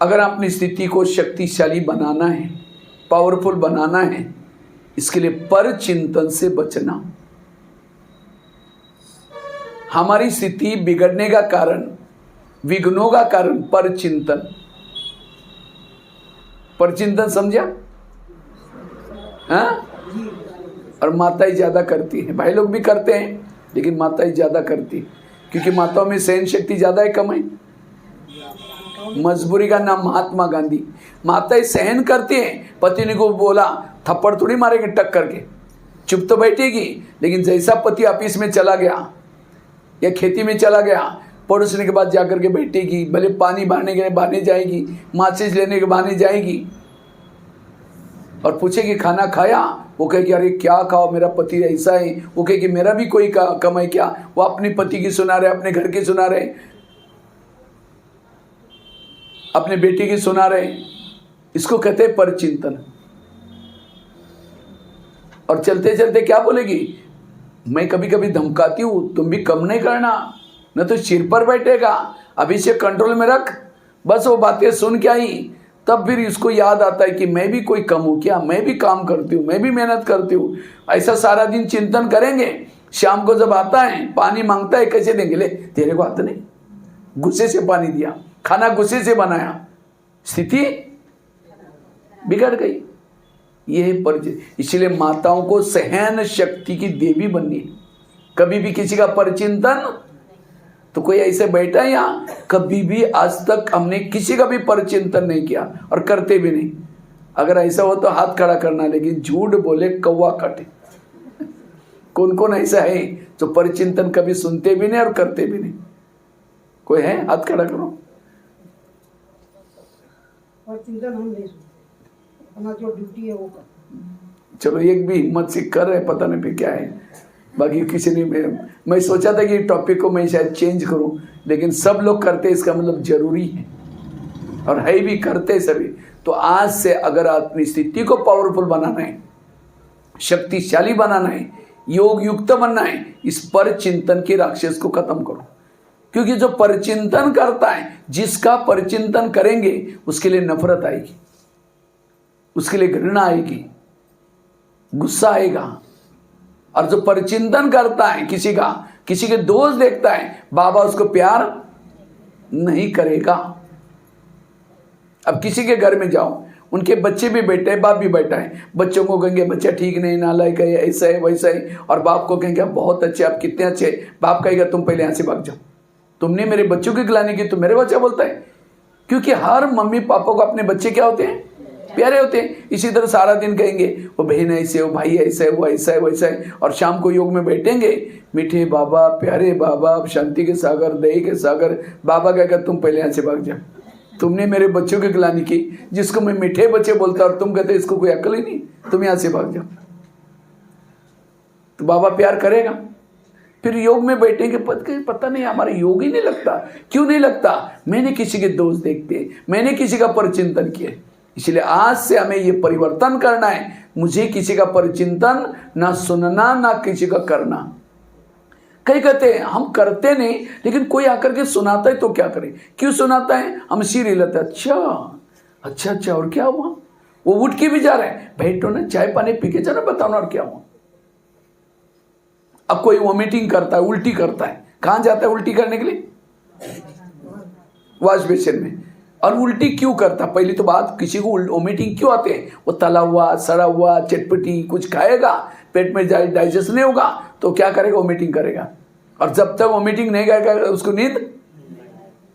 अगर अपनी स्थिति को शक्तिशाली बनाना है, पावरफुल बनाना है, इसके लिए पर चिंतन से बचना। हमारी स्थिति बिगड़ने का कारण, विघ्नों का कारण पर चिंतन। पर चिंतन समझा? हाँ? और माताएं ज्यादा करती है, भाई लोग भी करते हैं, लेकिन माताएं ज्यादा करती, क्योंकि माताओं में सहन शक्ति ज्यादा है, कम है? मजबूरी का नाम महात्मा गांधी। माताएं सहन करती हैं, पति ने को बोला थप्पड़ थोड़ी मारेंगे टक करके, चुप तो बैठेगी, लेकिन जैसा पति ऑफिस में चला गया या खेती में चला गया, पड़ोसने के बाद जाकर के बैठेगी, भले पानी भरने के बहाने जाएगी, माचिस लेने के बहाने जाएगी, और पूछेगी खाना खाया, वो कहेगी अरे क्या खाओ, मेरा पति ऐसा है, वो कहेगी मेरा भी कोई कम है क्या? वो अपने पति की सुना रहे, अपने घर की सुना रहे, अपने बेटे की सुना रहे। इसको कहते हैं पर चिंतन। और चलते चलते क्या बोलेगी, मैं कभी कभी धमकाती हूं, तुम भी कम नहीं करना, न तो सिर पर बैठेगा, अभी से कंट्रोल में रख। बस वो बातें सुन के आई, तब फिर इसको याद आता है कि मैं भी कोई कम हूं क्या, मैं भी काम करती हूँ, मैं भी मेहनत करती हूँ। ऐसा सारा दिन चिंतन करेंगे, शाम को जब आता है पानी मांगता है, कैसे देंगे? ले तेरे को आता नहीं, गुस्से से पानी दिया, खाना गुस्से से बनाया, स्थिति बिगड़ गई। ये परिचय। इसलिए माताओं को सहन शक्ति की देवी बननी है। कभी भी किसी का परचिंतन, तो कोई ऐसे बैठा है यहाँ, कभी भी आज तक हमने किसी का भी परचिंतन नहीं किया और करते भी नहीं। अगर ऐसा हो तो हाथ खड़ा करना, लेकिन झूठ बोले कौवा काटे। कौन कौन ऐसा है जो परचिंतन कभी सुनते भी नहीं और करते भी नहीं? कोई है? हाथ खड़ा करो। परचिंतन हम नहीं सुनते, अपना जो ड्यूटी है वो कर। चलो एक भी हिम्मत से कर रहे, पता नहीं फिर क्या है। बाकी किसी ने, मैं सोचा था कि टॉपिक को मैं शायद चेंज करूं, लेकिन सब लोग करते, इसका मतलब जरूरी है, और है भी, करते सभी। तो आज से अगर अपनी स्थिति को पावरफुल बनाना है, शक्तिशाली बनाना है, योग युक्त बनना है, इस पर चिंतन के राक्षस को खत्म करो। क्योंकि जो परचिंतन करता है, जिसका परचिंतन करेंगे उसके लिए नफरत आएगी, उसके लिए घृणा आएगी, गुस्सा आएगा। और जो परचिंतन करता है किसी का, किसी के दोष देखता है, बाबा उसको प्यार नहीं करेगा। अब किसी के घर में जाओ, उनके बच्चे भी बैठे हैं, बाप भी बैठा है, बच्चों को कहेंगे बच्चा ठीक नहीं, नालायक है, ऐसा है वैसा है, और बाप को कहेंगे आप बहुत अच्छे, आप कितने अच्छे। बाप कहेगा तुम पहले यहाँ से भाग जाओ, तुमने मेरे बच्चों की गिलानी की, तुम मेरे बच्चा बोलता है। क्योंकि हर मम्मी पापा को अपने बच्चे क्या होते हैं? प्यारे होते हैं। इसी तरह सारा दिन कहेंगे वो बहन ऐसे, वो भाई ऐसा है, वो ऐसा है वैसा है, और शाम को योग में बैठेंगे, मीठे बाबा, प्यारे बाबा, शांति के सागर, दही के सागर। बाबा कहेगा तुम पहले यहाँ से भाग जाओ, तुमने मेरे बच्चों की गिलानी की, जिसको मैं मीठे बच्चे बोलता और तुम कहते इसको कोई अकल ही नहीं, तुम यहाँ से भाग जाओ। तो बाबा प्यार करेगा। फिर योग में बैठेंगे, पता नहीं हमारा योग ही नहीं लगता। क्यों नहीं लगता? मैंने किसी के दोष देखते, मैंने किसी का परचिंतन किया। इसलिए आज से हमें ये परिवर्तन करना है, मुझे किसी का परचिंतन ना सुनना, ना किसी का करना। कई कहते हैं हम करते नहीं, लेकिन कोई आकर के सुनाता है तो क्या करें? क्यों सुनाता है? हम सिर हिलाते, अच्छा अच्छा अच्छा, और क्या हुआ? वो उठ के भी जा रहे हैं, बैठो ना, चाय पानी पी के जाना, बताओ ना और क्या हुआ। अब कोई वॉमिटिंग करता है, उल्टी करता है, कहां जाता है उल्टी करने के लिए? वॉश बेसिन में। और उल्टी क्यों करता? पहली तो बात, किसी को वॉमिटिंग क्यों आते हैं? वो तला हुआ, सड़ा हुआ, चटपटी कुछ खाएगा, पेट में डाइजेस्ट नहीं होगा, तो क्या करेगा? वॉमिटिंग करेगा। और जब तक वॉमिटिंग नहीं करेगा उसको नींद।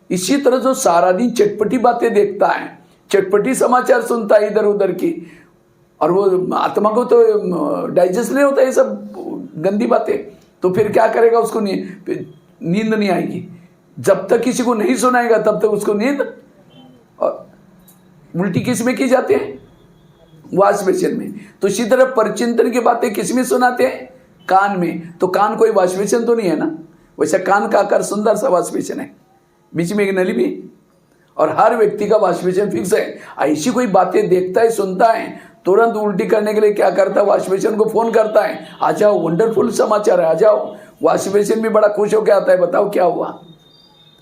इसी तरह जो सारा दिन चटपटी बातें देखता है, चटपटी समाचार सुनता है इधर उधर की, और वो आत्मा को तो डाइजेस्ट नहीं होता ये सब गंदी बातें, तो फिर क्या करेगा? उसको नींद नहीं आएगी। जब तक किसी को नहीं सुनाएगा तब तक उसको नींद। और उल्टी किस में की जाती है? वॉश बेसिन में। तो इसी तरह परचिंतन की बातें किस में सुनाते हैं? कान में। तो कान कोई वॉश बेसिन तो नहीं है ना? वैसे कान का आकार सुंदर सा वॉश बेसिन है, बीच में एक नली भी, और हर व्यक्ति का वॉश बेसिन फिक्स है। ऐसी कोई बातें देखता है, सुनता है, तुरंत उल्टी करने के लिए क्या करता है? वॉश बेसिन को फोन करता है, आ जाओ, वंडरफुल समाचार है, आ जाओ। वॉश बेसिन भी बड़ा खुश होकर आता है, बताओ क्या हुआ।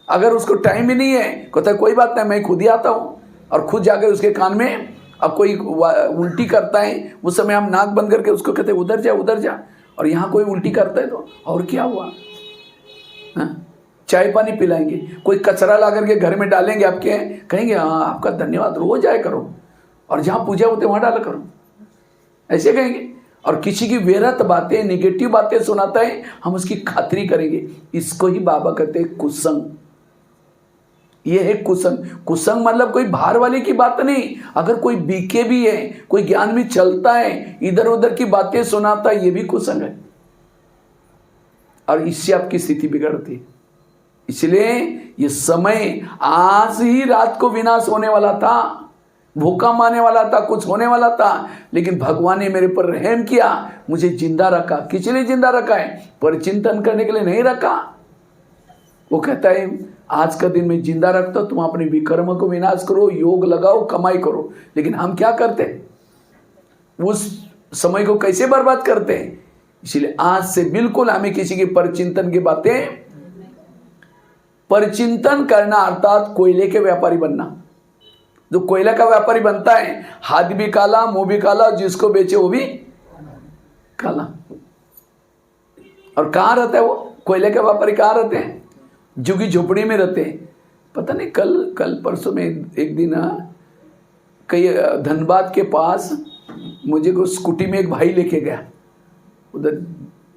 अगर उसको टाइम ही नहीं है, कहता है कोई बात नहीं, मैं खुद ही आता हूँ। और खुद जाकर उसके कान में अब कोई उल्टी करता है, उस समय हम नाक बंद करके उसको कहते हैं उधर जा उधर जा, और यहाँ कोई उल्टी करता है तो और क्या हुआ? हाँ? चाय पानी पिलाएंगे, कोई कचरा ला करके घर में डालेंगे आपके, कहेंगे हाँ आपका धन्यवाद, रोज आया करो, और जहाँ पूजा होते वहाँ डाला करो, ऐसे कहेंगे। और किसी की व्यर्थ बातें, निगेटिव बातें सुनाता है, हम उसकी खातिरी करेंगे। इसको ही बाबा कहते हैं कुसंग। ये है कुसंग। कुसंग मतलब कोई बाहर वाले की बात नहीं, अगर कोई बीके भी है, कोई ज्ञान में चलता है, इधर उधर की बातें सुनाता है, ये भी कुसंग है, और इससे आपकी स्थिति बिगड़ती है। इसलिए ये समय, आज ही रात को विनाश होने वाला था, भूकंप आने वाला था, कुछ होने वाला था, लेकिन भगवान ने मेरे पर रहम किया, मुझे जिंदा रखा। किस लिए जिंदा रखा है? पर चिंतन करने के लिए नहीं रखा। वो कहता है आज का दिन मैं जिंदा रखता हूं, तुम अपने विकर्म को विनाश करो, योग लगाओ, कमाई करो। लेकिन हम क्या करते हैं? उस समय को कैसे बर्बाद करते हैं? इसलिए आज से बिल्कुल हमें किसी की परचिंतन की बातें, परचिंतन करना अर्थात कोयले के व्यापारी बनना। जो कोयला का व्यापारी बनता है, हाथ भी काला, मुंह भी काला, जिसको बेचे वो भी काला। और कहाँ रहता है वो कोयले के व्यापारी? कहाँ रहते हैं? झुग्गी झोपड़ी में रहते हैं। पता नहीं कल परसों में एक दिन कई धनबाद के पास मुझे को स्कूटी में एक भाई लेके गया, उधर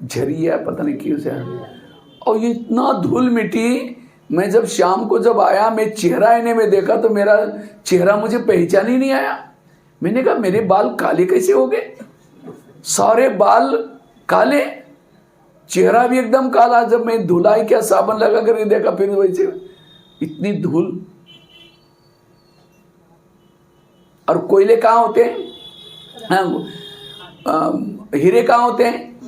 झरिया पता नहीं क्यों से, और ये इतना धूल मिट्टी। मैं जब शाम को जब आया, मैं चेहरा आईने में देखा तो मेरा चेहरा मुझे पहचान ही नहीं आया। मैंने कहा मेरे बाल काले कैसे हो गए? सारे बाल काले, चेहरा भी एकदम काला। जब मैं धुलाई क्या साबुन लगा कर देखा, फिर वैसे इतनी धूल। और कोयले कहाँ होते हैं? हीरे कहाँ होते हैं?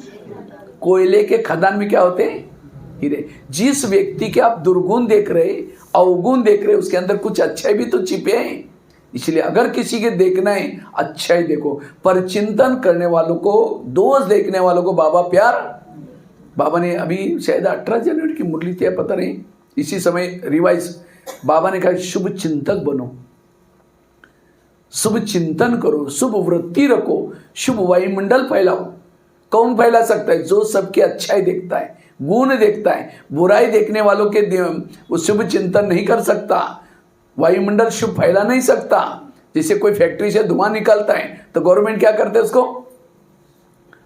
कोयले के खदान में क्या होते हैं? हीरे। जिस व्यक्ति के आप दुर्गुण देख रहे, अवगुण देख रहे, उसके अंदर कुछ अच्छाई भी तो छिपे हैं। इसलिए अगर किसी के देखना है, अच्छाई देखो। पर चिंतन करने वालों को, दोष देखने वालों को बाबा प्यार। बाबा ने अभी शायद 18 जनवरी की मुरली थी, पता नहीं, इसी समय रिवाइज बाबा ने कहा शुभ चिंतक बनो, शुभ चिंतन करो, शुभ वृत्ति रखो, शुभ वायुमंडल फैलाओ। कौन फैला सकता है? जो सबकी अच्छाई देखता है, गुण देखता है। बुराई देखने वालों के वो शुभ चिंतन नहीं कर सकता, वायुमंडल शुभ फैला नहीं सकता। जैसे कोई फैक्ट्री से धुआं निकलता है तो गवर्नमेंट क्या करते हैं? उसको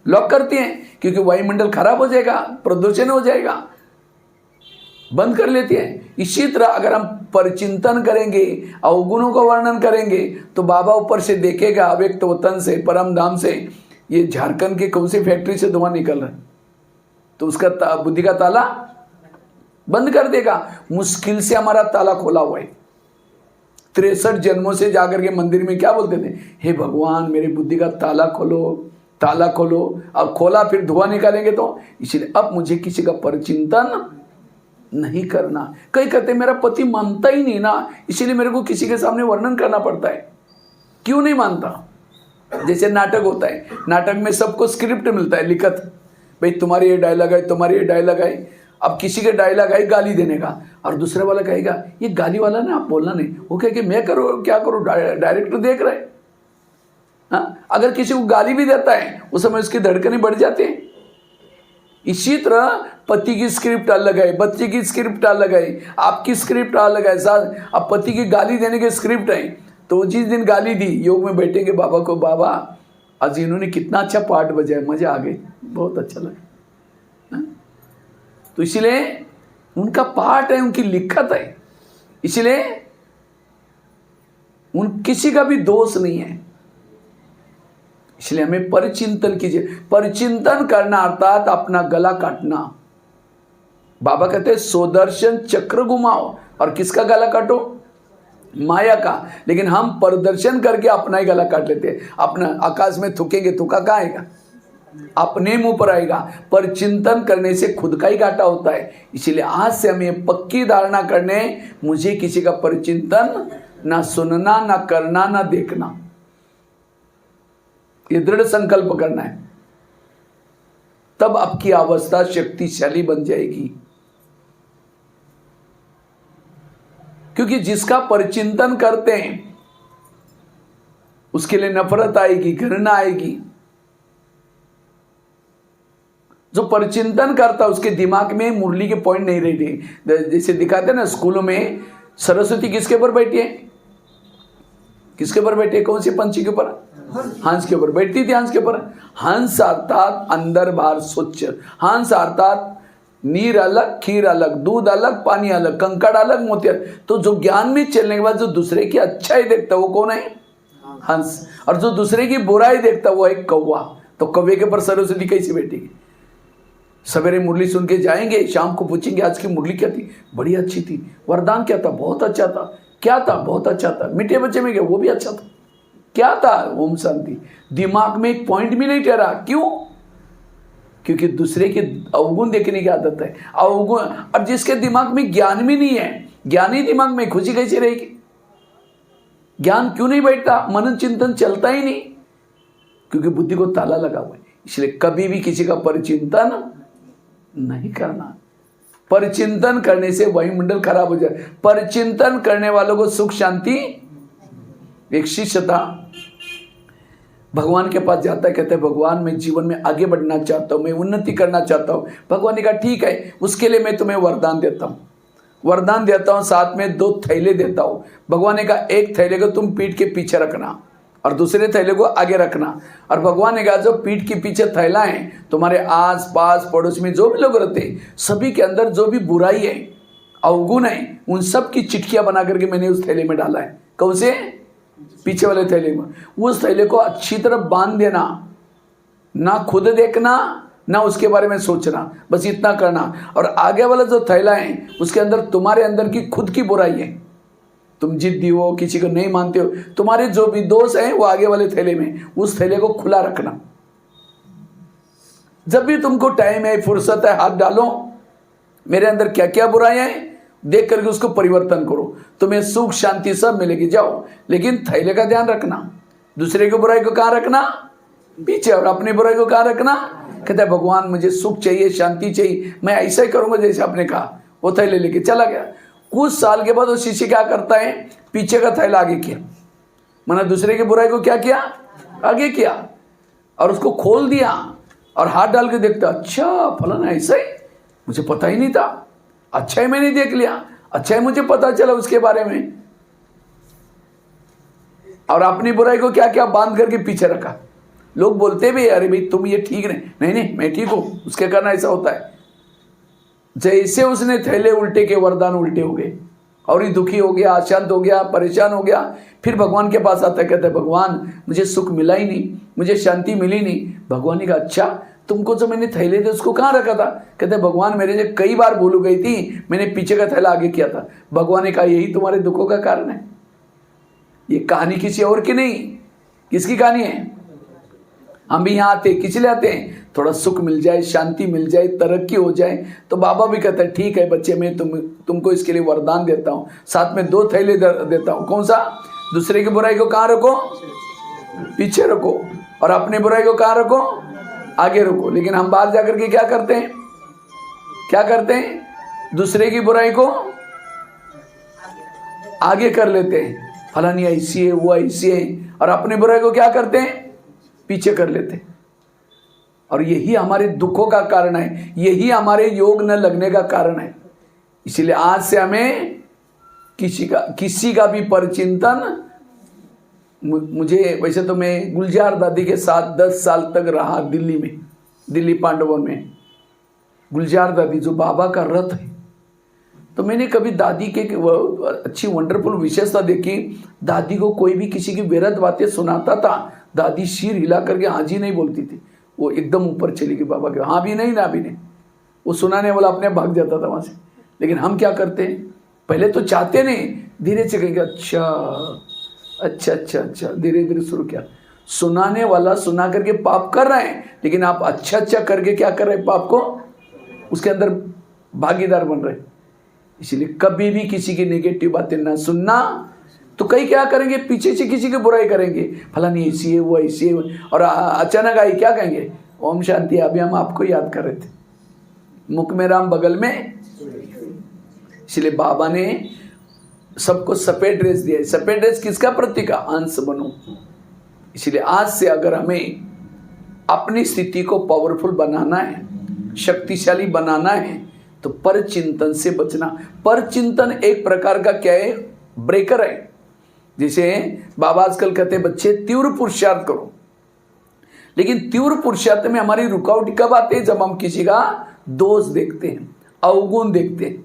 लॉक करती है, क्योंकि वायुमंडल खराब हो जाएगा, प्रदूषण हो जाएगा, बंद कर लेती है। इसी तरह अगर हम परचिंतन करेंगे, अवगुणों का वर्णन करेंगे, तो बाबा ऊपर से देखेगा, अव्यक्त वतन से, परम धाम से, ये झारखंड की कौन सी फैक्ट्री से धुआं निकल रहा है, तो उसका बुद्धि का ताला बंद कर देगा। मुश्किल से हमारा ताला खोला हुआ है। 63 जन्मों से जाकर के मंदिर में क्या बोलते थे? हे भगवान मेरी बुद्धि का ताला खोलो, ताला खोलो। अब खोला, फिर धुआं निकालेंगे तो। इसलिए अब मुझे किसी का परचिंतन नहीं करना। कई कहते मेरा पति मानता ही नहीं ना, इसलिए मेरे को किसी के सामने वर्णन करना पड़ता है। क्यों नहीं मानता? जैसे नाटक होता है, नाटक में सबको स्क्रिप्ट मिलता है, लिखत, भाई तुम्हारी ये डायलॉग है, तुम्हारी ये डायलॉग है। अब किसी के डायलॉग है गाली देने का, और दूसरे वाला कहेगा ये गाली वाला ना, आप बोलना नहीं। वो कहे कि मैं करूँ क्या करूँ, डायरेक्टर देख रहे। हाँ, अगर किसी को गाली भी देता है उस समय उसकी धड़कनें बढ़ जाती हैं। इसी तरह पति की स्क्रिप्ट अलग है, बच्चे की स्क्रिप्ट अलग है, आपकी स्क्रिप्ट अलग है। अब पति की गाली देने की स्क्रिप्ट है, तो जिस दिन गाली दी, योग में बैठेंगे बाबा को, बाबा आज इन्होंने कितना अच्छा पार्ट बजाया, मजा आ गई, बहुत अच्छा लगा। तो इसलिए उनका पार्ट है, उनकी लिखत है, इसलिए किसी का भी दोष नहीं है। इसलिए हमें परिचिंतन कीजिए। परिचिंतन करना अर्थात अपना गला काटना। बाबा कहते हैं सुदर्शन चक्र घुमाओ, और किसका गला काटो? माया का। लेकिन हम प्रदर्शन करके अपना ही गला काट लेते हैं। अपना आकाश में थूकेंगे, थूका कहाँ आएगा? अपने मुंह पर आएगा। पर चिंतन करने से खुद का ही घाटा होता है। इसीलिए आज से हमें पक्की धारणा करने, मुझे किसी का परिचिंतन ना सुनना, ना करना, ना देखना। ये दृढ़ संकल्प करना है, तब आपकी अवस्था शक्तिशाली बन जाएगी। क्योंकि जिसका परिचिंतन करते हैं उसके लिए नफरत आएगी, घृणा आएगी। जो परिचिंतन करता उसके दिमाग में मुरली के पॉइंट नहीं रहते। जैसे दिखाते हैं ना स्कूलों में, सरस्वती किसके ऊपर बैठी है? किसके ऊपर बैठी है? कौन सी पंछी के ऊपर? हंस के ऊपर बैठती थी। हंस के ऊपर, हंस अर्थात अंदर बाहर स्वच्छ। हंस अर्थात नीर अलग, खीर अलग, दूध अलग, पानी अलग, कंकड़ अलग, मोतिया। तो जो ज्ञान में चलने के बाद जो दूसरे की अच्छाई देखता वो कौन है? हंस। और जो दूसरे की बुराई देखता वो है कौवा। तो कौवे के ऊपर सरस्वती कैसे बैठेगी? सवेरे मुरली सुन के जाएंगे, शाम को पूछेंगे आज की मुरली क्या थी? बड़ी अच्छी थी। वरदान क्या था? बहुत अच्छा था। क्या था? बहुत अच्छा था। मीठे बच्चे में गया, वो भी अच्छा था। क्या था? ओम शांति। दिमाग में एक पॉइंट भी नहीं ठहरा। क्यों? क्योंकि दूसरे के अवगुण देखने की आदत है। अवगुण, और जिसके दिमाग में ज्ञान भी नहीं है, ज्ञानी दिमाग में खुशी कैसे रहेगी? ज्ञान क्यों नहीं बैठता? मनन चिंतन चलता ही नहीं, क्योंकि बुद्धि को ताला लगा हुआ है। इसलिए कभी भी किसी का परिचिंतन नहीं करना। परिचिंतन करने से वायुमंडल खराब हो जाए। परिचिंतन करने वालों को सुख शांति। एक शिष्य था, भगवान के पास जाता है, कहता है भगवान मैं जीवन में आगे बढ़ना चाहता हूँ, मैं उन्नति करना चाहता हूँ। भगवान ने कहा ठीक है, उसके लिए मैं तुम्हें वरदान देता हूँ। वरदान देता हूँ, साथ में 2 थैले देता हूँ। भगवान ने कहा एक थैले को तुम पीठ के पीछे रखना और दूसरे थैले को आगे रखना। और भगवान ने कहा जो पीठ के पीछे थैला है, तुम्हारे आस पास पड़ोस में जो भी लोग रहते हैं, सभी के अंदर जो भी बुराई है, अवगुण है, उन सब की चिट्ठियां बना करके मैंने उस थैले में डाला है। कौन से? पीछे वाले थैले में। उस थैले को अच्छी तरह बांध देना, ना खुद देखना ना उसके बारे में सोचना, बस इतना करना। और आगे वाला जो थैला है उसके अंदर तुम्हारे अंदर की खुद की बुराई है, तुम जिद्दी हो, किसी को नहीं मानते हो, तुम्हारे जो भी दोष हैं वो आगे वाले थैले में, उस थैले को खुला रखना। जब भी तुमको टाइम है, फुर्सत है, हाथ डालो मेरे अंदर क्या क्या बुराइयां हैं, देख करके उसको परिवर्तन करो, तुम्हें सुख शांति सब मिलेगी। जाओ, लेकिन थैले का ध्यान रखना। दूसरे की बुराई को कहाँ रखना? पीछे। और अपनी बुराई को कहाँ रखना? कहता है भगवान मुझे सुख चाहिए, शांति चाहिए, मैं ऐसा ही करूंगा जैसे आपने कहा। वो थैले लेके चला गया। कुछ साल के बाद वो शिष्य क्या करता है? पीछे का थैला आगे किया, माना दूसरे की बुराई को क्या किया? आगे किया, और उसको खोल दिया और हाथ डाल के देखता, अच्छा फलाना ऐसा ही, मुझे पता ही नहीं था। अच्छा ही मैंने देख लिया, अच्छा ही मुझे पता चला उसके बारे में। और अपनी बुराई को क्या क्या बांध करके पीछे रखा। लोग बोलते भी अरे भाई तुम ये ठीक नहीं, नहीं मैं ठीक हूं, उसके कारण ऐसा होता है। जैसे उसने थैले उल्टे के, वरदान उल्टे हो गए और ही दुखी हो गया, अशांत हो गया, परेशान हो गया। फिर भगवान के पास आता है, कहता है भगवान मुझे सुख मिला ही नहीं, मुझे शांति मिली नहीं। भगवान ने कहा अच्छा तुमको जो मैंने थैले थे उसको कहाँ रखा था? कहते भगवान मेरे से कई बार भूल गई थी, मैंने पीछे का थैला आगे किया था। भगवान ने कहा यही तुम्हारे दुखों का कारण है। ये कहानी किसी और की नहीं, किसकी कहानी है? हम भी यहाँ आते किस लिए आते हैं? थोड़ा सुख मिल जाए, शांति मिल जाए, तरक्की हो जाए। तो बाबा भी कहते हैं ठीक है बच्चे, मैं तुमको इसके लिए वरदान देता हूँ, साथ में 2 थैले देता हूँ। कौन सा? दूसरे की बुराई को कहाँ रखो? पीछे रखो, और अपनी बुराई को कहाँ रखो? आगे रखो। लेकिन हम बाहर जाकर के क्या करते हैं? क्या करते हैं? दूसरे की बुराई को आगे कर लेते हैं, फलानी ऐसी है, वो ऐसी है, और अपनी बुराई को क्या करते हैं? पीछे कर लेते हैं। और यही हमारे दुखों का कारण है, यही हमारे योग न लगने का कारण है। इसलिए आज से हमें किसी का भी परिचिंतन। मुझे वैसे तो मैं गुलजार दादी के साथ 10 साल तक रहा दिल्ली में, दिल्ली पांडवन में। गुलजार दादी जो बाबा का रथ है, तो मैंने कभी दादी के अच्छी वंडरफुल विशेषता देखी। दादी को कोई भी किसी की बेरद बातें सुनाता था, दादी सिर हिला करके हाँ जी नहीं बोलती थी, वो एकदम ऊपर चली गई बाबा के, हाँ भी नहीं ना भी नहीं। वो सुनाने वाला अपने भाग जाता था वहाँ से। लेकिन हम क्या करते हैं, पहले तो चाहते नहीं, धीरे से कहेंगे अच्छा अच्छा अच्छा अच्छा, धीरे धीरे शुरू किया। सुनाने वाला सुना करके पाप कर रहे हैं, लेकिन आप अच्छा अच्छा करके क्या कर रहे हैं? पाप को उसके अंदर भागीदार बन रहे। इसलिए कभी भी किसी की नेगेटिव बातें ना सुनना। तो कई क्या करेंगे, पीछे से किसी की बुराई करेंगे, फलानी ऐसी है, वो ऐसी है, और अचानक आई क्या कहेंगे? ओम शांति, अभी हम आपको याद कर रहे थे, मुख में राम बगल में। इसलिए बाबा ने सबको सफेद ड्रेस दिया है। सफेद ड्रेस किसका प्रतीक है? अंश बनो। इसलिए आज से अगर हमें अपनी स्थिति को पावरफुल बनाना है, शक्तिशाली बनाना है, तो पर चिंतन से बचना। पर चिंतन एक प्रकार का क्या है, ब्रेकर है। जैसे बाबा आजकल कहते हैं बच्चे तीव्र पुरुषार्थ करो, लेकिन तीव्र पुरुषार्थ में हमारी रुकावट कब आती है, जब हम किसी का दोष देखते हैं, अवगुण देखते हैं।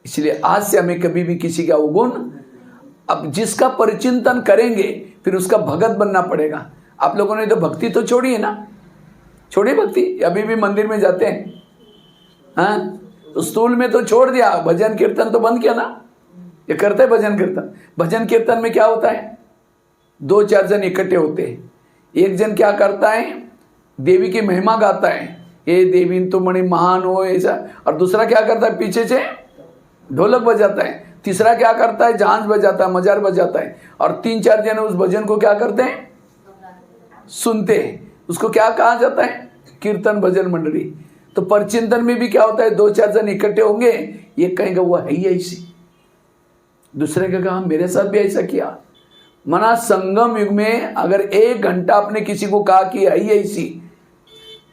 इसलिए आज से हमें कभी भी किसी का अवगुण, अब जिसका परिचिंतन करेंगे फिर उसका भगत बनना पड़ेगा। आप लोगों ने तो भक्ति तो छोड़ी है ना, छोड़ी भक्ति, अभी भी मंदिर में जाते हैं, हाँ, स्टूल में तो छोड़ दिया, भजन कीर्तन तो बंद किया ना। ये करते हैं भजन कीर्तन। भजन कीर्तन में क्या होता है, 2-4 जन इकट्ठे होते हैं। एक जन क्या करता है, देवी की महिमा गाता है, ये देवी तुम बड़ी महान हो ऐसा, और दूसरा क्या करता है, पीछे से ढोलक बजाता है। तीसरा क्या करता है, झांझ बजाता है, मजार बजाता है, और 3-4 जन उस भजन को क्या करते हैं, सुनते हैं। उसको क्या कहा जाता है, कीर्तन भजन मंडली। तो परचिंतन में भी क्या होता है, 2-4 जन इकट्ठे होंगे, ये कहेंगे वो है ही ऐसी, दूसरे का कहा मेरे साथ भी ऐसा किया। मना संगम युग में अगर 1 घंटा आपने किसी को कहा कि है ही ऐसी,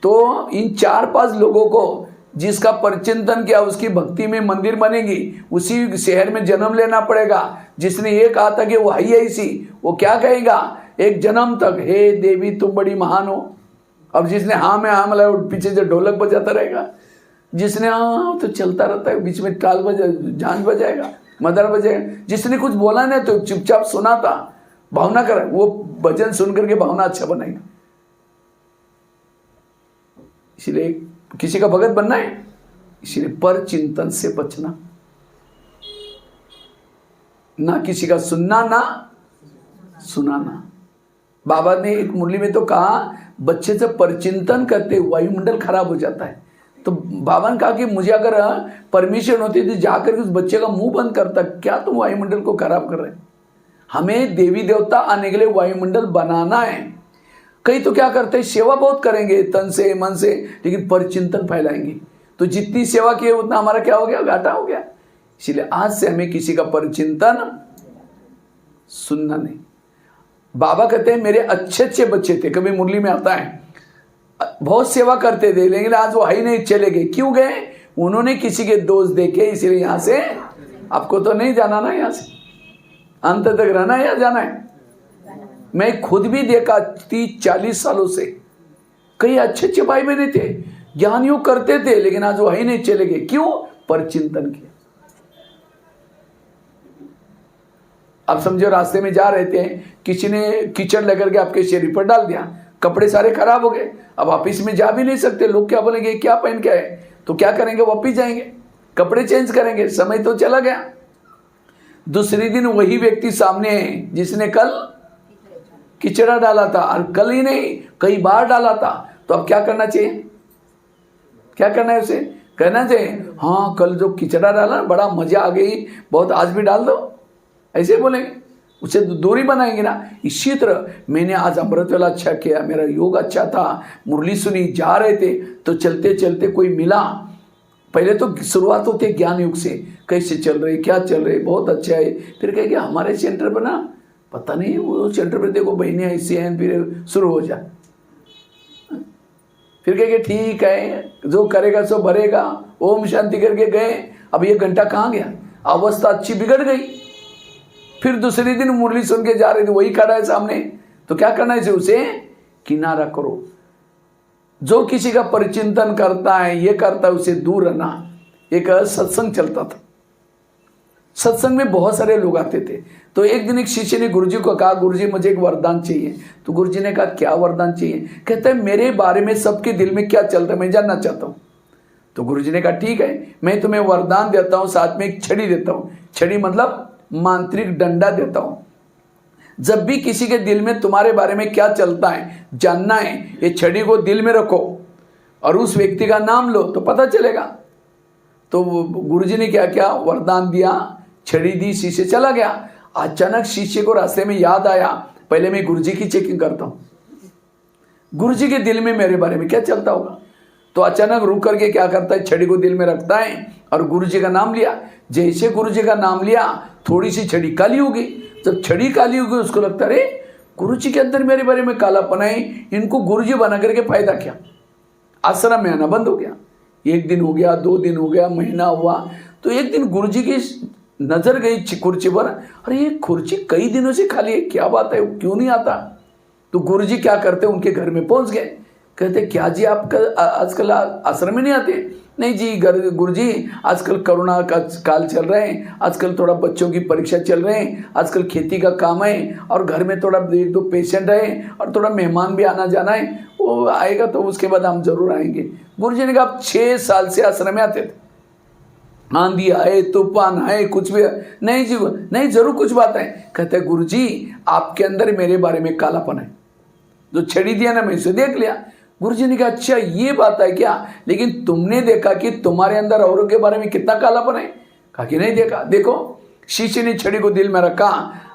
तो इन 4-5 लोगों को जिसका परचिंतन किया उसकी भक्ति में मंदिर बनेगी, उसी शहर में जन्म लेना पड़ेगा। जिसने ये कहा था कि वो है ही ऐसी, वो क्या कहेगा, एक जन्म तक हे देवी तुम बड़ी महान हो। अब जिसने हाँ में हाँ मिला, पीछे से ढोलक बजाता रहेगा। जिसने हाँ तो चलता रहता है, बीच में टाल झांझ बजाएगा, मदर बजाएगा। जिसने कुछ बोला नहीं तो चुपचाप सुना था, भावना कर, वो भजन सुन करके भावना अच्छा बनाएगा। इसलिए किसी का भगत बनना है, इसलिए पर चिंतन से बचना, ना किसी का सुनना ना सुनाना। बाबा ने एक मुरली में तो कहा, बच्चे से परचिंतन करते वायुमंडल खराब हो जाता है। तो बाबा ने कहा कि मुझे अगर परमिशन होती थी जाकर उस बच्चे का मुंह बंद करता, क्या तुम वायुमंडल को खराब कर रहे हैं। हमें देवी देवता आने के लिए वायुमंडल बनाना है। कई तो क्या करते हैं, सेवा बहुत करेंगे तन से मन से, लेकिन परचिंतन फैलाएंगे, तो जितनी सेवा की उतना हमारा क्या हो गया, घाटा हो गया। इसलिए आज से हमें किसी का परचिंतन सुनना नहीं। बाबा कहते हैं मेरे अच्छे अच्छे बच्चे थे, कभी मुरली में आता है, बहुत सेवा करते थे, लेकिन आज वो ही नहीं, चले गए। क्यों गए, उन्होंने किसी के दोष देखे, इसलिए यहां से आपको तो नहीं जाना ना, यहां से अंत तक रहना है या जाना है। मैं खुद भी देखा 30-40 सालों से, कई अच्छे अच्छे भाई बहने थे, ज्ञानियों करते थे, लेकिन आज वो ही नहीं, चले गए। क्यों, परचिंतन किया। आप समझो रास्ते में जा रहे थे, किसी ने कीचड़ लेकर के आपके शरीर पर डाल दिया, कपड़े सारे खराब हो गए, अब ऑफिस में जा भी नहीं सकते, लोग क्या बोलेंगे, क्या पहन के आए, तो क्या करेंगे, वापिस जाएंगे, कपड़े चेंज करेंगे, समय तो चला गया। दूसरे दिन वही व्यक्ति सामने है जिसने कल कीचड़ा डाला था, और कल ही नहीं कई बार डाला था, तो अब क्या करना चाहिए, क्या करना है उसे, कहना चाहिए हाँ कल जो कीचड़ा डाला बड़ा मजा आ गई, बहुत आज भी डाल दो, ऐसे बोलेंगे, उससे दूरी बनाएंगे ना। इसी तरह मैंने आज अमृत वाला अच्छा किया, मेरा योग अच्छा था, मुरली सुनी, जा रहे थे तो चलते चलते कोई मिला, पहले तो शुरुआत होती है ज्ञान युग से, कैसे चल रहे, क्या चल रहे, बहुत अच्छा है, फिर कहेंगे हमारे सेंटर पर ना पता नहीं वो सेंटर पर देखो बहनें ऐसे हैं, फिर शुरू हो जा, फिर कहेंगे ठीक है जो करेगा सो भरेगा, ओम शांति करके गए, अब ये घंटा कहाँ गया, अवस्था अच्छी बिगड़ गई। फिर दूसरे दिन मुरली सुन के जा रहे थे, वही खड़ा है सामने, तो क्या करना है, उसे किनारा करो। जो किसी का परिचिंतन करता है, ये करता है, उसे दूर रहना। एक सत्संग चलता था, सत्संग में बहुत सारे लोग आते थे, तो एक दिन एक शिष्य ने गुरुजी को कहा, गुरुजी मुझे एक वरदान चाहिए। तो गुरुजी ने कहा क्या वरदान चाहिए, कहते हैं मेरे बारे में सबके दिल में क्या चल रहा है मैं जानना चाहता हूँ। तो गुरुजी ने कहा ठीक है, मैं तुम्हें वरदान देता हूँ, साथ में एक छड़ी देता हूँ, छड़ी मतलब मांत्रिक डंडा देता हूँ। जब भी किसी के दिल में तुम्हारे बारे में क्या चलता है जानना है, ये छड़ी को दिल में रखो और उस व्यक्ति का नाम लो तो पता चलेगा। तो गुरुजी ने क्या क्या वरदान दिया, छड़ी दी, शिष्य चला गया। अचानक शिष्य को रास्ते में याद आया, पहले मैं गुरुजी की चेकिंग करता हूँ, गुरुजी के दिल में मेरे बारे में क्या चलता होगा। तो अचानक रुक करके क्या करता है, छड़ी को दिल में रखता है और गुरुजी का नाम लिया। जैसे गुरुजी का नाम लिया, थोड़ी सी छड़ी काली हो गई। जब छड़ी काली हो गई, उसको लगता अरे गुरुजी के अंदर मेरे बारे में कालापन है, इनको गुरुजी बना करके फायदा क्या? आश्रम में आना बंद हो गया। 1 दिन हो गया, 2 दिन हो गया, महीना हुआ, तो एक दिन गुरुजी की नजर गई कुर्सी पर, अरे ये कुर्सी कई दिनों से खाली है, क्या बात है, क्यों नहीं आता? तो गुरुजी क्या करते, उनके घर में पहुंच गए। कहते क्या जी आप आजकल आश्रम में नहीं आते? नहीं जी गुरुजी, आजकल कोरोना का काल चल रहे हैं, आजकल थोड़ा बच्चों की परीक्षा चल रहे हैं, आजकल खेती का काम है, और घर में थोड़ा 1-2 पेशेंट है, और थोड़ा मेहमान भी आना जाना है, वो आएगा तो उसके बाद हम जरूर आएंगे। गुरुजी ने कहा आप 6 साल से आश्रम में आते थे, आंधी आए, तूफान आए, कुछ भी नहीं जी, नहीं जरूर कुछ बात है। कहते गुरुजी आपके अंदर मेरे बारे में कालापन है, जो छड़ी दिया ना मैं इसे देख लिया। गुरुजी ने कहा अच्छा ये बात है क्या, लेकिन तुमने देखा कि तुम्हारे अंदर औरों के बारे में कितना कालापन है? कहा कि नहीं देखा। देखो शीशे ने छड़ी को दिल में रखा,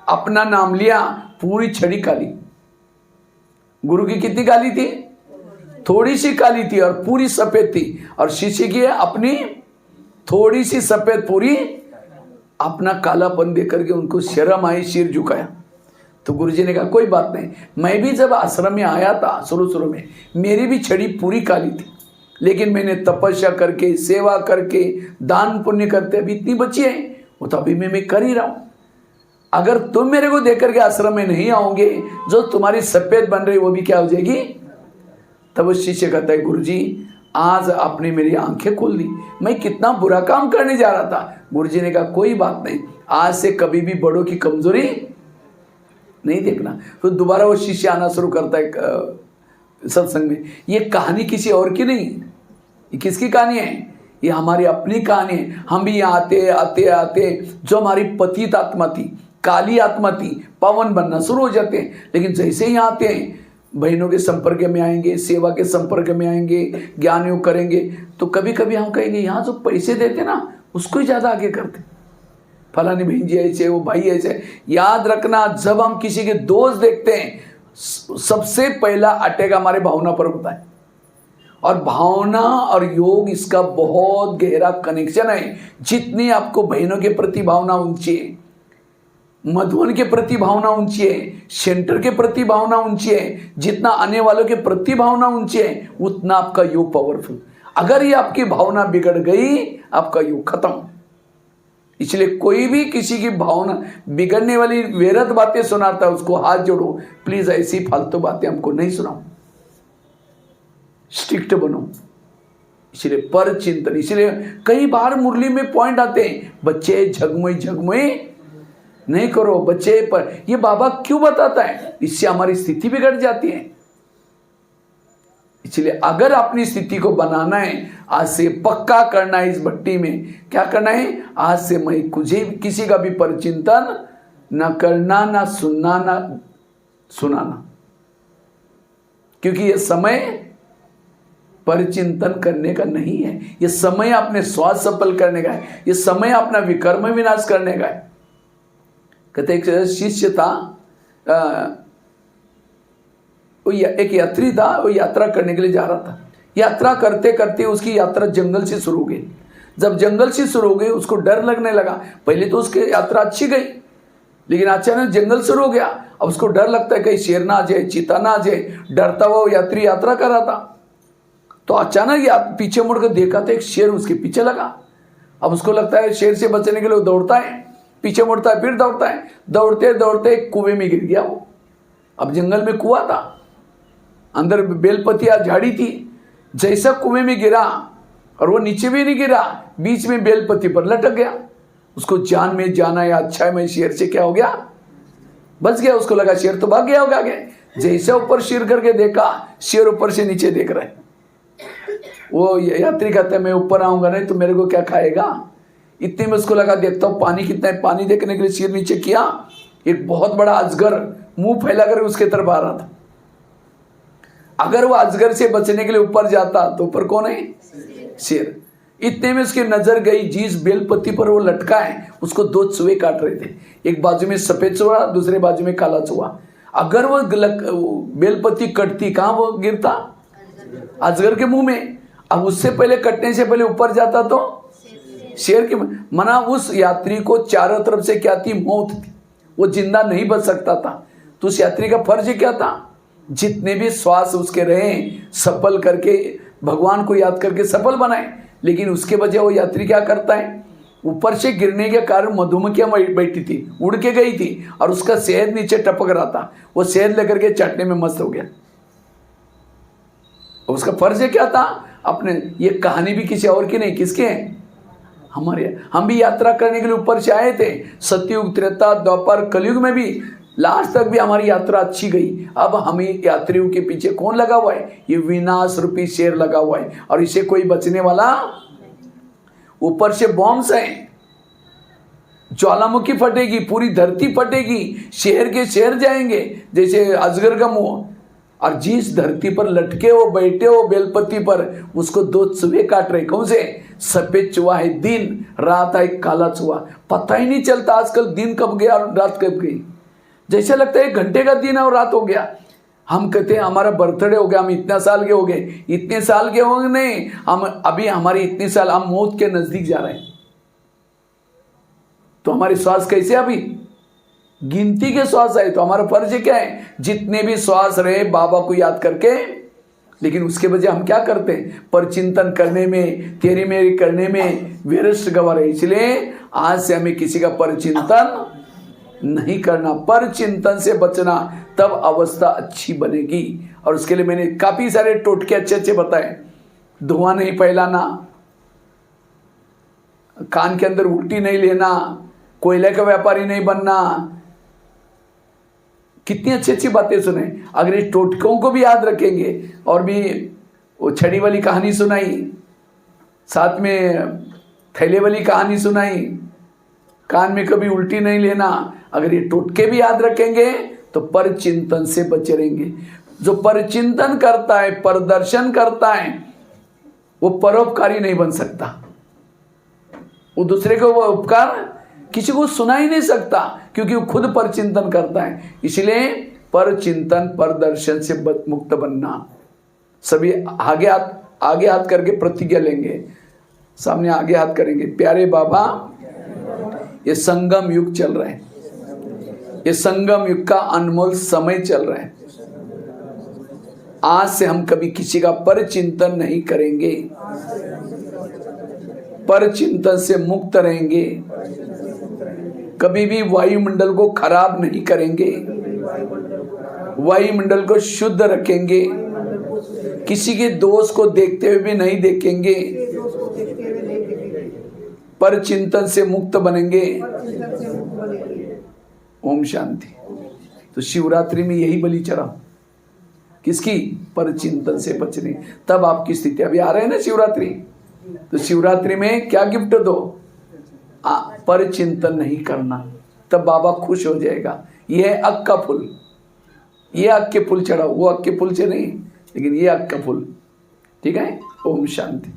अपना नाम लिया, पूरी छड़ी काली। गुरु की कितनी काली थी? थोड़ी सी काली थी और पूरी सफेद थी, और शीशे की अपनी थोड़ी सी सफेद, पूरी अपना कालापन देकर के उनको शर्म आई, सिर झुकाया। तो गुरुजी ने कहा कोई बात नहीं, मैं भी जब आश्रम में आया था शुरू में मेरी भी छड़ी पूरी काली थी, लेकिन मैंने तपस्या करके, सेवा करके, दान पुण्य करते अभी इतनी बची है, वो तो अभी मैं कर ही रहा हूं। अगर तुम मेरे को देख करके आश्रम में नहीं आओगे, जो तुम्हारी सफेद बन रही वो भी क्या हो जाएगी? तब वो शिष्य कहता है गुरुजी आज आपने मेरी आंखें खोल दी, मैं कितना बुरा काम करने जा रहा था। गुरुजी ने कहा कोई बात नहीं, आज से कभी भी बड़ों की कमजोरी नहीं देखना। तो दोबारा वो शिष्य आना शुरू करता है सत्संग में। ये कहानी किसी और की नहीं, ये किसकी कहानी है? ये हमारी अपनी कहानी है। हम भी यहाँ आते आते आते जो हमारी पतित आत्मा थी, काली आत्मा थी, पावन बनना शुरू हो जाते हैं। लेकिन जैसे ही आते हैं, बहनों के संपर्क में आएंगे, सेवा के संपर्क में आएंगे, ज्ञान योग करेंगे, तो कभी कभी हम कहेंगे यहाँ जो पैसे देते ना उसको ही ज़्यादा आगे करते, फलानी बहन जी ऐसे, वो भाई ऐसे। याद रखना जब हम किसी के दोष देखते हैं, सबसे पहला अटैक हमारे भावना पर होता है, और भावना और योग इसका बहुत गहरा कनेक्शन है। जितनी आपको बहनों के प्रति भावना ऊंची है, मधुबन के प्रति भावना ऊंची है, सेंटर के प्रति भावना ऊंची है, जितना आने वालों के प्रति भावना ऊंची है, उतना आपका योग पावरफुल। अगर ये आपकी भावना बिगड़ गई, आपका योग खत्म। इसलिए कोई भी किसी की भावना बिगड़ने वाली व्यर्थ बातें सुनाता है, उसको हाथ जोड़ो, प्लीज ऐसी फालतू बातें हमको नहीं सुनाओ, स्ट्रिक्ट बनो। इसलिए पर चिंतन, इसलिए कई बार मुरली में पॉइंट आते हैं, बच्चे झगमुई नहीं करो, बच्चे पर ये बाबा क्यों बताता है? इससे हमारी स्थिति बिगड़ जाती है। इसलिए अगर अपनी स्थिति को बनाना है, आज से पक्का करना है, इस भट्टी में क्या करना है, आज से मैं किसी का भी परचिंतन न करना, ना सुनना, ना सुनाना, क्योंकि ये समय परिचिंतन करने का नहीं है। ये समय अपने स्वार्थ सफल करने का है, ये समय अपना विकर्म विनाश करने का है। कहते एक शिष्य था, एक यात्री था, वो यात्रा करने के लिए जा रहा था। यात्रा करते करते उसकी यात्रा जंगल से शुरू हो गई। जब जंगल से शुरू हो गई, उसको डर लगने लगा। पहले तो उसकी यात्रा अच्छी गई, लेकिन अचानक जंगल शुरू हो गया। अब उसको डर लगता है कहीं शेर ना आ जाए, चीता ना आ जाए। डरता हुआ वो यात्री यात्रा कर रहा था, तो अचानक पीछे मुड़कर देखा तो एक शेर उसके पीछे लगा। अब उसको लगता है शेर से बचने के लिए दौड़ता है, पीछे मुड़ता है, फिर दौड़ता है। दौड़ते दौड़ते एक कुएं में गिर गया वो। अब जंगल में कुआं था, अंदर बेलपतिया झाड़ी थी। जैसा कुएं में गिरा, और वो नीचे भी नहीं गिरा, बीच में बेलपति पर लटक गया। उसको जान में जाना या अच्छा है, मैं शेर से क्या हो गया, बच गया। उसको लगा शेर तो भाग गया होगा आगे। जैसे ऊपर शेर करके देखा, शेर ऊपर से नीचे देख रहा है। वो यात्री कहता है मैं ऊपर आऊंगा नहीं तो मेरे को क्या खाएगा। इतने में उसको लगा देखता हूँ पानी कितना है। पानी देखने के लिए शेर नीचे किया, एक बहुत बड़ा अजगर मुंह फैलाकर उसके तरफ आ रहा था। अगर वो अजगर से बचने के लिए ऊपर जाता तो ऊपर कौन है, शेर। इतने में उसकी नजर गई जिस बेलपत्ती पर वो लटका है, उसको 2 चूहे काट रहे थे। एक बाजू में सफेद चूहा, दूसरे बाजू में काला चूहा। अगर वो बेलपत्ती कटती, कहां वो गिरता, अजगर के मुंह में। अब उससे पहले कटने से पहले ऊपर जाता तो शेर के मना। उस यात्री को चारों तरफ से क्या थी, मौत थी। वो जिंदा नहीं बच सकता था। तो उस यात्री का फर्ज क्या था? जितने भी श्वास उसके रहे सफल करके भगवान को याद करके सफल बनाए। लेकिन उसके बजाय वो यात्री क्या करता है, ऊपर से गिरने के कारण मधुमक्खियां बैठी थी, उड़ के गई थी और उसका शहद नीचे टपक रहा था, वो शहद लेकर के चाटने में मस्त हो गया। उसका फर्ज क्या था अपने, ये कहानी भी किसी और की नहीं, किसके है? हमारे। हम भी यात्रा करने के लिए ऊपर से आए थे, सतयुग त्रेता द्वापर कलयुग में भी लास्ट तक भी हमारी यात्रा अच्छी गई। अब हमें यात्रियों के पीछे कौन लगा हुआ है? ये विनाश रूपी शेर लगा हुआ है और इसे कोई बचने वाला। ऊपर से बॉम्ब्स हैं, ज्वालामुखी फटेगी, पूरी धरती फटेगी, शहर के शहर जाएंगे जैसे अजगर का मुंह। और जिस धरती पर लटके हो बैठे हो बेलपत्ती पर, उसको 2 चूहे काट रहे। कौन से? सफेद चूहा है दिन, रात है काला चूहा। पता ही नहीं चलता आजकल दिन कब गया और रात कब गई। जैसे लगता है 1 घंटे का दिन है और रात हो गया। हम कहते हैं हमारा बर्थडे हो गया, हम इतना साल के हो गए। इतने साल के होंगे नहीं, हम अभी हमारी इतने साल, हम मौत के नजदीक जा रहे हैं। तो हमारी श्वास कैसे? अभी गिनती के श्वास है। तो हमारा फर्ज क्या है? जितने भी श्वास रहे बाबा को याद करके। लेकिन उसके बजाय हम क्या करते हैं? परचिंतन करने में, तेरी मेरी करने में व्यर्थ गवा रहे। इसलिए आज से हमें किसी का परचिंतन नहीं करना, पर चिंतन से बचना, तब अवस्था अच्छी बनेगी। और उसके लिए मैंने काफी सारे टोटके अच्छे अच्छे बताए। धुआं नहीं फैलाना, कान के अंदर उल्टी नहीं लेना, कोयले का व्यापारी नहीं बनना। कितनी अच्छी अच्छी बातें सुने। अगर इस टोटकों को भी याद रखेंगे और भी वो छड़ी वाली कहानी सुनाई, साथ में थैले वाली कहानी सुनाई, कान में कभी उल्टी नहीं लेना, अगर ये टोटके भी याद रखेंगे तो परचिंतन से बचे रहेंगे। जो परचिंतन करता है, प्रदर्शन करता है, वो परोपकारी नहीं बन सकता। वो दूसरे को वो उपकार किसी को सुना ही नहीं सकता, क्योंकि वो खुद परचिंतन करता है। इसलिए परचिंतन प्रदर्शन से मुक्त बनना। सभी आगे हाथ करके प्रतिज्ञा लेंगे। सामने आगे हाथ करेंगे। प्यारे बाबा, ये संगम युग चल रहा है, ये संगम युग का अनमोल समय चल रहा है। आज से हम कभी किसी का परचिंतन नहीं करेंगे, परचिंतन से मुक्त रहेंगे। कभी भी वायुमंडल को खराब नहीं करेंगे, वायुमंडल को शुद्ध रखेंगे। किसी के दोष को देखते हुए भी नहीं देखेंगे, परचिंतन से मुक्त बनेंगे। ओम शांति। तो शिवरात्रि में यही बलि चढ़ाओ, किसकी? परचिंतन से बचने। तब आपकी स्थिति, अभी आ रहे हैं ना शिवरात्रि, तो शिवरात्रि में क्या गिफ्ट दो? परचिंतन नहीं करना, तब बाबा खुश हो जाएगा। ये है अक का फूल, ये अक के फूल चढ़ाओ, वो अक के फूल से नहीं, लेकिन ये अक का फूल। ठीक है। ओम शांति।